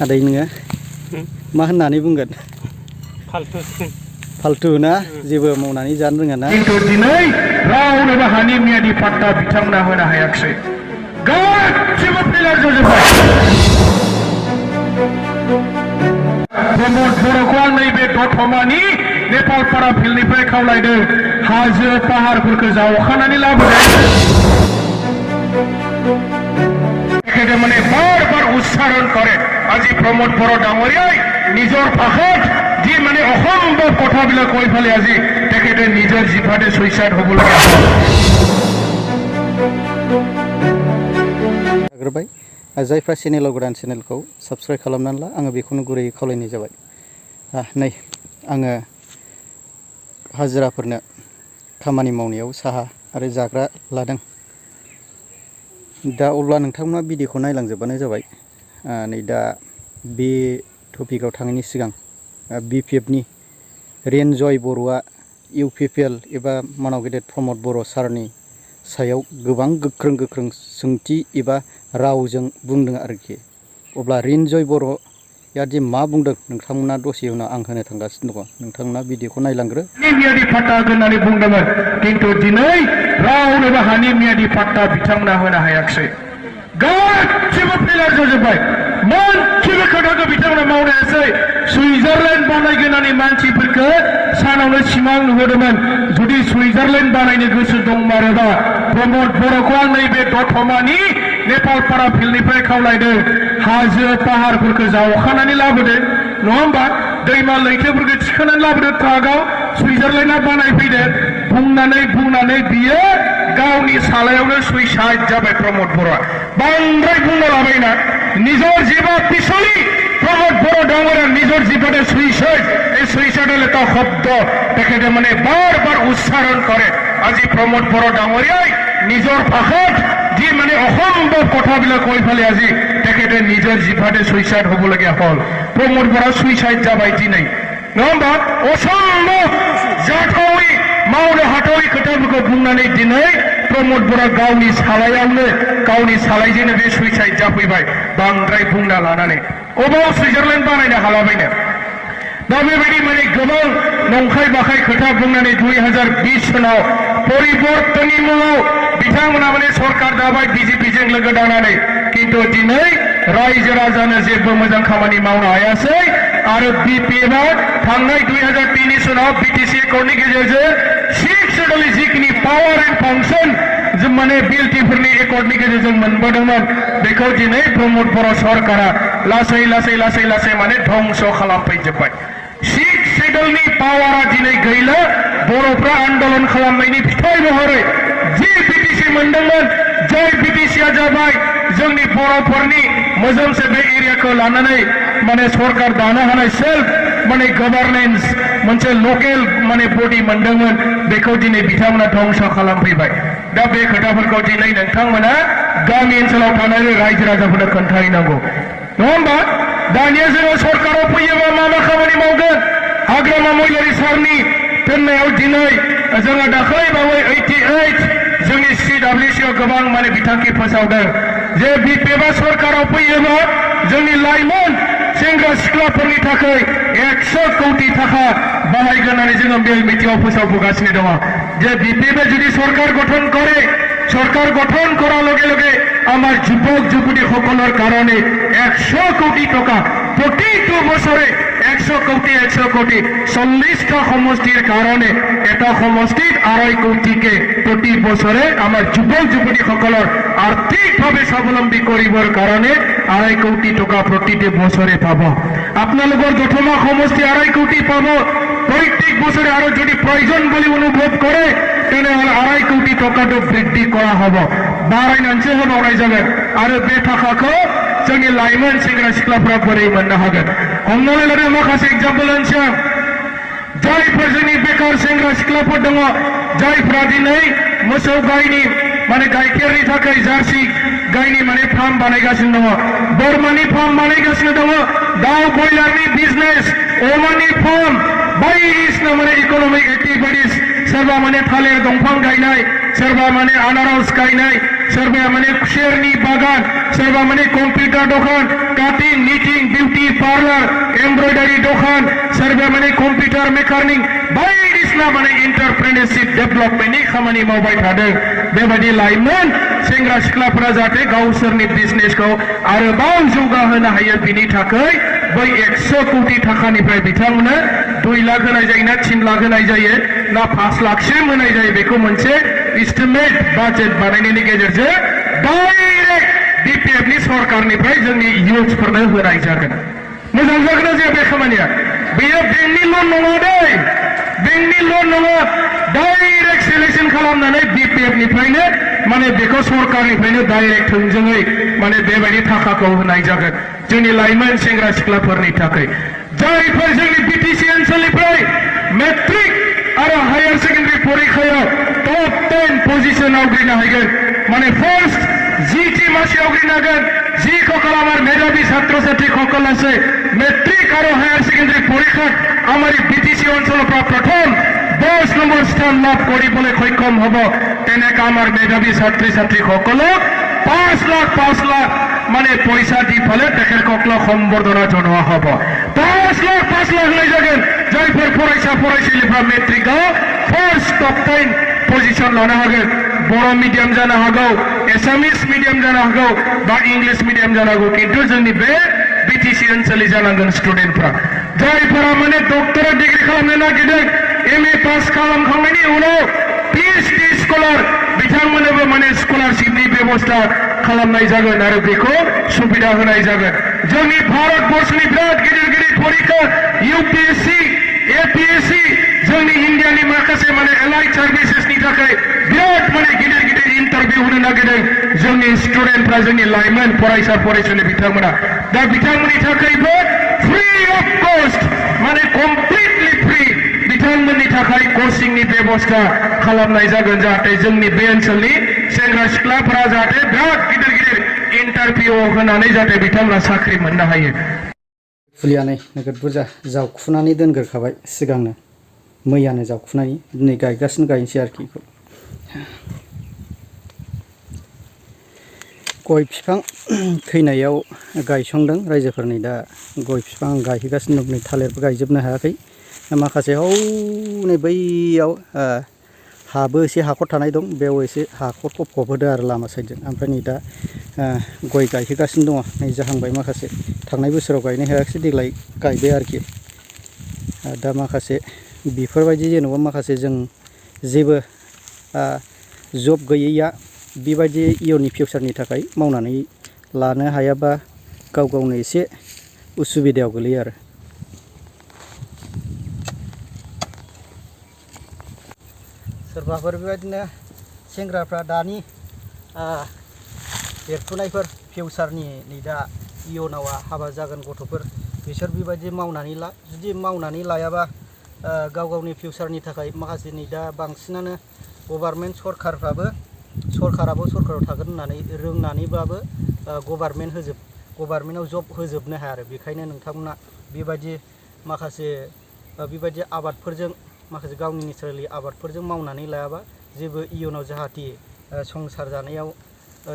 आदै नोङो मा होननानै बुंगोन फाल्थु ना जेबो मावनानै जानो रोङा ना खिन्थु दिनै रावनोबो हानि मियानि पाट्टा बिथांमोना होनो हायाखिसै गासिबो फेलार जाजोब्बाय प्रमद बर'खौ आं नैबे दतमानि नेपालपारा फिल्डनिफ्राय खावलायदों हाजो पाहारफोरखौ जावखानानै लाबोदों মানে বারবার উচ্চারণ করে আজি প্রমোদ বড় ডাঙরিয়াই নিজৰ ভাষাত যি মানে অসম্ভৱ কথাবিলাক কৈ ফেলে আজি তেখেতে নিজৰ জিভাতে সুইচাইড হ'বলগীয়া लाग्रोबाय जायफ्रा चेनेलाव गोदान चेनेलखौ साबस्क्राइब खालामनानै ला आङो बेखौनो गुरैयै खावलायनाय जाबाय नै आङो हाजिराफोरनो खामानि मावनायाव साहा आरो जाग्रा लादों दा अब्ला नोंथांमोना भिडिअखौ नायलांजोबबानो जाबाय नै दा बे टपिकआव थांनायनि सिगां बिपिएफनि रेनजय बर'आ इउपिपिएल एबा मानाव गेदेर प्रमद बर' सारनि सायाव गोबां गोख्रों सोंथि एबा रावजों बुंदों आरोखि अब्ला रेनजय बर'या दि मा बुंदों नोंथांमोना दसे उनाव आं होनो थांगासिनो दङ नोंथांमोना भिडिअखौ नायलांग्रो मियानि पाट्टा होननानै बुंदोंमोन खिन्थु दिनै रावनोबो हानि मियानि पाट्टा बिथांमोना होनो हायाखिसै गासिबो फेलार जाजोब्बाय मोनसेबो खोथाखौ बिथांमोना मावनो हायासै सुइजारलेण्ड बानायगोन होननानै मानसिफोरखौ सानावनो सिमां नुहोदोंमोन जुदि सुइजारलेण्ड बानायनो गोसो दंमारोबा प्रमद बर'खौ आं नैबे दतमानि नेपालपारा फिल्डनिफ्राय खावलायदों हाजो पाहारफोरखौ जावखानानै लाबोदों नङा होमबा दैमा लैथोफोरखौ थिखोनानै लाबोदों ट्राकआव सुइजारलेण्डआ बानायफैदों बुंनानै बियो गावनि सालायावनो सुइसाइड जाबाय प्रमद बर'आ बांद्राय बुंनो लाबायना নিজৰ जीवा पिछली प्रमोद बड़ो डांगरिया निजर जीवने सुइसाइड এই সুইসাইডের এটা শব্দ তেখেতে মানে বারবার উচ্চারণ করে আজি প্রমোদ বড় ডাঙরিয়াই নিজৰ ভাষাত যি মানে অসম্ভৱ কথাবিলাক কৈ ফেলে আজি তেখেতে নিজৰ জিভাতে সুইসাইড হ'বলগীয়া হ'ল প্রমোদ বড় সুইসাইড যাবাই দিनै नङा असम्भव जाथावै मावनो हाथावै खोथाफोरखौ बुंनानै दिनै प्रमोद बर'आ गावनि सालायजोंनो बे सुइसाइड जाफैबाय बांद्राय बुंना लानानै अबाव सुइजारलेण्ड बानायनो हालाबायनो दा बेबायदि माने गोबां नंखाय बाखाय खोथा बुंनानै 2020 सनाव परिबर्तननि मुङाव बिथांमोना माने सरकार दाबाय बिजेपिजों लोगो दानानै खिन्थु दिनै रायजो राजानो जेबो मोजां खामानि मावनो हायासै आरो बिपिएफआ थांनाय 2003 सनाव बिटिसि एकर्डनि गेजेरजों 6 शेड्यूलनि जिखिनि पावार एन्ड फांसन जों माने बिएलटिफोरनि एकर्डनि गेजेरजों मोनबोदोंमोन बेखौ दिनै प्रमोद बर' सरकारा लासै माने धंस खालामफैजोब्बाय 6 शेड्यूलनि पावारा दिनै गैला बर'फ्रा आन्दोलन खालामनायनि फिथाइ महरै जि बिटिसि मोनदोंमोन जाय बिटिसिआ जाबाय जोंनि बर'फोरनि मोजांसे बे एरियाखौ लानानै माने सरकार दानो हानाय सेल्फ माने गभर्नेन्स मोनसे लकेल माने बडि मोनदोंमोन बेखौ दिनै बिथांमोना धंस खालामफैबाय दा बे खोथाफोरखौ दिनै नोंथांमोना गामि ओनसोलाव थानाय रायजो राजाफोरनो खोन्थाहैनांगौ नङा होमबा दानिया जोङो सरकाराव फैयोबा मा खामानि मावगोन हाग्रामा महिलारि सारनि दोननायाव दिनै जोङो दाखालि बावै 88 जोंनि CWCआव गोबां माने बिथांखि फोसावदों जे बिपिएफआ सरकाराव फैयोबा जोंनि लाइमोन सेंग्रा सिख्लाफोरनि थाखाय 100 कोटी थाखा बाहायगोन होननानै जोङो मेल मिटिङाव फोसावबोगासिनो दङ जे बिपिएफआ जुदि सरकार गठन करे सरकार गठन करार लगे लगे आमार যুৱক যুৱতী সকলৰ কাৰণে 100 কোটি টাকা প্ৰতিটো বছৰে 100 কোটি 40টা সমষ্টিৰ কাৰণে এটা সমষ্টিত 2.5 কোটিকে প্ৰতি বছৰে আমাৰ যুৱক যুৱতী সকলৰ আৰ্থিকভাৱে স্বাৱলম্বী কৰিবৰ কাৰণে 2.5 কোটি টাকা প্ৰতিটো বছৰে পাব আপোনালোকৰ দতমা সমষ্টি 2.5 কোটি পাব প্ৰত্যেক বছৰে আৰু যদি প্ৰয়োজন বুলি অনুভৱ কৰে তেনেহলে 2.5 কোটি টাকাটো বৃদ্ধি কৰা হ'ব बारायनानैसो होबावनाय जागोन आरो बे थाखाखौ जोंनि लाइमोन सेंग्रा सिख्लाफोरा बोरै मोननो हागोन हमनानै लादो माखासे एग्जाम्पल होनोसै आं जायफोर जोंनि बेकार सेंग्रा सिख्लाफोर दङ जायफ्रा दिनै मोसौ गायनि माने गाइखेरनि थाखाय जार्सि गायनि माने फार्म बानायगासिनो दङ बोरमानि फार्म बानायगासिनो दङ दाउ बयलारनि बिजनेस अमानि फार्म बायदिसिना माने इकनमिक एक्टिभिटिस सोरबा माने थालिर दंफां गायनाय सोरबा माने आनारस गायनाय सोरबा माने खुसेरनि बागान सोरबा माने कम्पिउटार दखान काटिं निटिं पार्लर एमब्रयडारि दखान सोरबा माने कम्पिउटार मेकानिक बायदिसिना माने एन्टारप्रेनियरशिप डेभेलपमेन्टनि खामानि मावबाय थादों बेबायदि लाइमोन सेंग्रा सिख्लाफोरा जाहाथे गावसोरनि बिजनेसखौ आरोबाव जौगाहोनो हायो बिनि थाखाय बै 100 कोटि थाखानिफ्राय बिथांमोननो 2 लाख होनाय जायो ना 3 लाख होनाय जायो ना 5 लाखसिम होनाय जायो बेखौ मोनसे एस्टिमेट बाजेट बानायनायनि गेजेरजों डाइरेक्ट बिपिएफनि सरकारनिफ्राय जोंनि इयुथ्सफोरनो होनाय जागोन मोजां जागोन जे बे खामानिया बेयो बेंकनि लन नङा दै बेंकनि लन नङा डाइरेक्ट सेलेक्सन खालामनानै बिपिएफनिफ्रायनो माने बेखौ सरकारनिफ्रायनो डाइरेक्ट थोंजोङै माने बेबायदि थाखाखौ होनाय जागोन जोंनि लाइमोन सेंग्रा सिख्लाफोरनि थाखाय जायफोर जोंनि बिटिसि ओनसोलनिफ्राय मेट्रिक आरो हायार सेकेन्डारि परीक्षायाव टप 10 पजिशन आवग्रिनो हागोन माने फार्स्ट जीटी मासि आवग्रिनो हागोन जिखौ खालामार मेधावी ছাত্র ছাত্রীসকল আছে মেট্রিক আৰু হায়াৰ সেকেন্ডাৰী পৰীক্ষাত আমাৰ বিটিসি অঞ্চলৰ পৰা প্ৰথম 10 নম্বৰ স্থান লাভ কৰিবলৈ সক্ষম হ'ব তেনেকা আমাৰ মেধাवी ছাত্র ছাত্রীসকলক 5 লাখ মানে পইচা দি ফেলে তেখেতসকলক সম্বৰ্ধনা জনোৱা হ'ব 5 লাখ লৈ যাগोन जायफोर फरायसा फरायसुलिफ्रा मेट्रिकआव फार्स्ट टप 10 पजिशन लानो हागोन बर' मिडियाम जानो हागौ एसामिस मिडियाम जानो हागौ बा इंलिश मिडियाम जानो हागौ किन्तु जोंनि बे बिटिसि ओनसोलनि जानांगोन स्टुडेन्टफ्रा जायफोरा माने डक्टरेट डिग्री खालामनो नागिरदों एमए पास खालामखांनायनि उनाव पिएचडि स्कलार बिथांमोननोबो माने स्कलारशिपनि बेबस्था खालामनाय जागोन आरो बेखौ सुबिदा होनाय जागोन जोंनि भारतबर्षनि बिराद गिदिर परीक्षा यूपीएससी एपीएससी जोंनि इन्डियानि माखासे माने एलाइड सार्भिसेसनि थाखाय बिराद माने गिदिर इन्टारभिउ होनो नागिरदों जोंनि स्टुडेन्टफ्रा जोंनि लाइमोन फरायसा फरायसुलि बिथांमोना दा बिथांमोननि थाखायबो फ्री अफ कस्ट माने कमप्लिटलि फ्री बिथांमोननि थाखाय कोचिंनि बेबस्था खालामनाय जागोन जाहाथे जोंनि बे ओनसोलनि सेंग्रा सिख्लाफोरा जाहाथे बिराद गिदिर इन्टारभिउ होनानै जाहाथे बिथांमोना साख्रि मोननो हायो फुलियानो नोगोद बुरजा जावखुनानै दोनग्रोखाबाय सिगांनो मैयानो जावखुनानै दिनै गायगासिनो गायनोसै आरोखि बेखौ गय बिफां थैनायाव गायसंदों रायजोफोरनि दा गय बिफां गायहैगासिनो दं नै थालिरबो गायजोबनो हायाखै माखासे हौनै बैयाव हाबो एसे हाखर थानाय दं बेयाव एसे हाखरखौ फबहोदो आरो लामा साइडजों ओमफ्राय नै दा गय गायहैगासिनो दङ नै जाहांबाय माखासे थांनाय बोसोराव गायनो हायाखिसै देग्लाय गायबाय आरोखि दा माखासे बेफोरबायदि जेनेबा माखासे जों जेबो जब गैयैया बेबायदि इयुननि फिउचारनि थाखाय मावनानै लानो हायाबा गाव गावनो एसे उसुबिदायाव गोलैयो आरो सोरबाफोर बेबायदिनो सेंग्राफ्रा दानि देरफुनायफोर फिउचारनि नै दा इयुनाव हाबा जागोन गथ'फोर बिसोर बेबायदि मावनानै ला जुदि मावनानै लायाबा गाव गावनि फिउचारनि थाखाय माखासे नै दा बांसिनानो गभार्नमेन्ट सरकाराबो सरकाराव थागोन होननानै रोंनानैबाबो गभार्नमेन्टआव जब होजोबनो हाया आरो बेखायनो नोंथांमोना बेबायदि माखासे बेबायदि आबादफोरजों माखासे गावनि नेचारेलि आबादफोरजों मावनानै लायाबा जेबो इयुनाव जाहाथे संसार जानायाव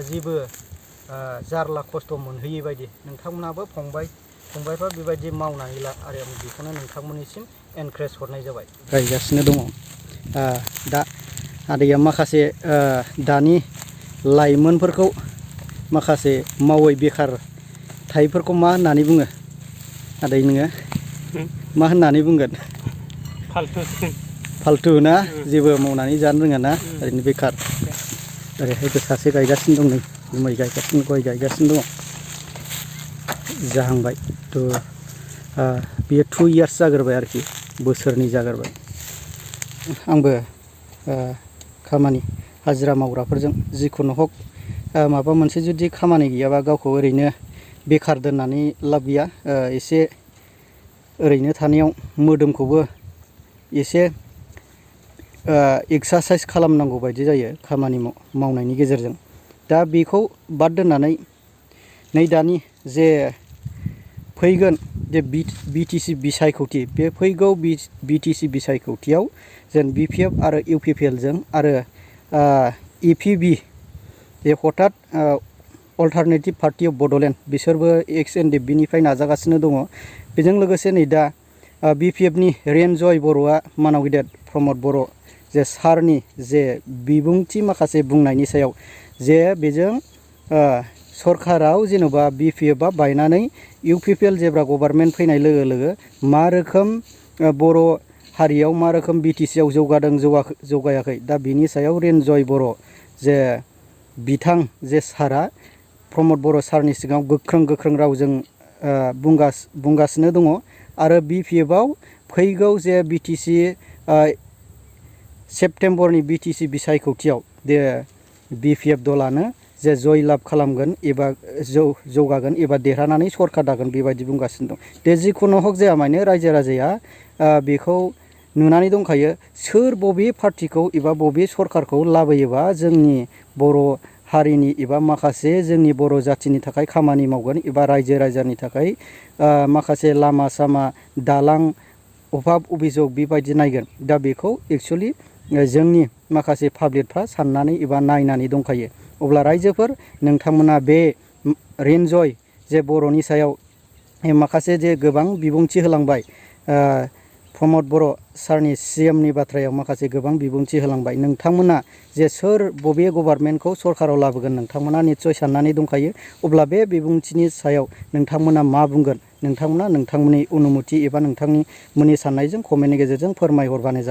जेबो जारला खस्थ' मोनहैयै बायदि नोंथांमोनाबो फंबायफ्रा बेबायदि मावनानै ला आरो आं बेखौनो नोंथांमोननिसिम एनकारेज हरनाय जाबाय गायगासिनो दङ दा आदैया माखासे दानि लाइमोनफोरखौ माखासे मावै बेखार थायैफोरखौ मा होननानै बुङो आदै नोङो मा होननानै बुंगोन फाल्थु ना जेबो मावनानै जानो रोङा ना ओरैनो बेखार ओरैहायबो सासे गायगासिनो दं नै माइ गायगासिनो गय गायगासिनो दङ जाहांबाय बेयो 2 इयार्स जाग्रोबाय आरोखि बोसोरनै जाग्रोबाय आंबो खामानि हाजिरा मावग्राफोरजों जिखुनु हक माबा मोनसे जुदि खामानि गैयाबा गावखौ ओरैनो बेखार दोननानै लाब गैया एसे ओरैनो थानायाव मोदोमखौबो एसे एक्सारसाइज खालामनांगौ बायदि जायो खामानि मावनायनि गेजेरजों दा बेखौ बाद दोननानै नै दानि जे फैगोन जे बिटिसि बिसायख'थि बे फैगौ बिटिसि बिसायख'थियाव जों बिपिएफ आरो इउपिपिएलजों आरो इपिबि बे हथात अल्टारनेटिभ पार्टि अफ बड'लेण्ड बिसोरबो एक्स एनडिएफबि निफ्राय नाजागासिनो दङ। बेजों लोगोसे नै दा बिपिएफनि रेनजय बर'आ मानाव गेदेर प्रमद बर' जे सारनि जे बिबुंथि माखासे बुंनायनि सायाव जे बेजों सरकाराव जेन'बा बिपिएफआ बायनानै इउपिपिएल जेब्ला गभार्नमेन्ट फैनाय लोगो लोगो मा रोखोम बर' हारियाव मा रोखोम बिटिसिआव जौगादों जौगायाखै दा बिनि सायाव रेनजय बर' जे बिथां जे सारा प्रमद बर' सारनि सिगाङाव गोख्रों रावजों बुंगासिनो दङ आरो बिपिएफआव फैगौ जे बिटिसि सेप्तेम्बरनि बिटिसि बिसायख'थियाव दे बिपिएफ दलानो जे जयलाभ खालामगोन एबा जौगागोन एबा देरहानानै सरकार दागोन बेबायदि बुंगासिनो दं। दे जिखुनु हक जाया मानो रायजो राजाया बेखौ नुनानै दंखायो सोर बबे पार्टिखौ एबा बबे सरकारखौ लाबोयोबा जोंनि बर' हारिनि एबा माखासे जोंनि बर' जाथिनि थाखाय खामानि मावगोन एबा रायजो राजानि थाखाय माखासे लामा सामा दालां अभाब अभिजग बेबायदि नायगोन। दा बेखौ एक्सुवेलि जोंनि माखासे पाब्लिकफ्रा साननानै एबा नायनानै दंखायो। अब्ला रायजोफोर नोंथांमोना बे रेनजय जे बर'नि सायाव माखासे जे गोबां बिबुंथि होलांबाय प्रमद बर' सारनि सिएमनि बाथ्रायाव माखासे गोबां बिबुंथि होलांबाय नोंथांमोना जे सोर बबे गभार्नमेन्टखौ सरकाराव लाबोगोन नोंथांमोना निस्सय साननानै दंखायो। अब्ला बे बिबुंथिनि सायाव नोंथांमोना मा बुंगोन नोंथांमोना नोंथांमोननि अनुमति एबा नोंथांमोननि साननायजों कमेन्टनि गेजेरजों फोरमायहरबानो जाबाय।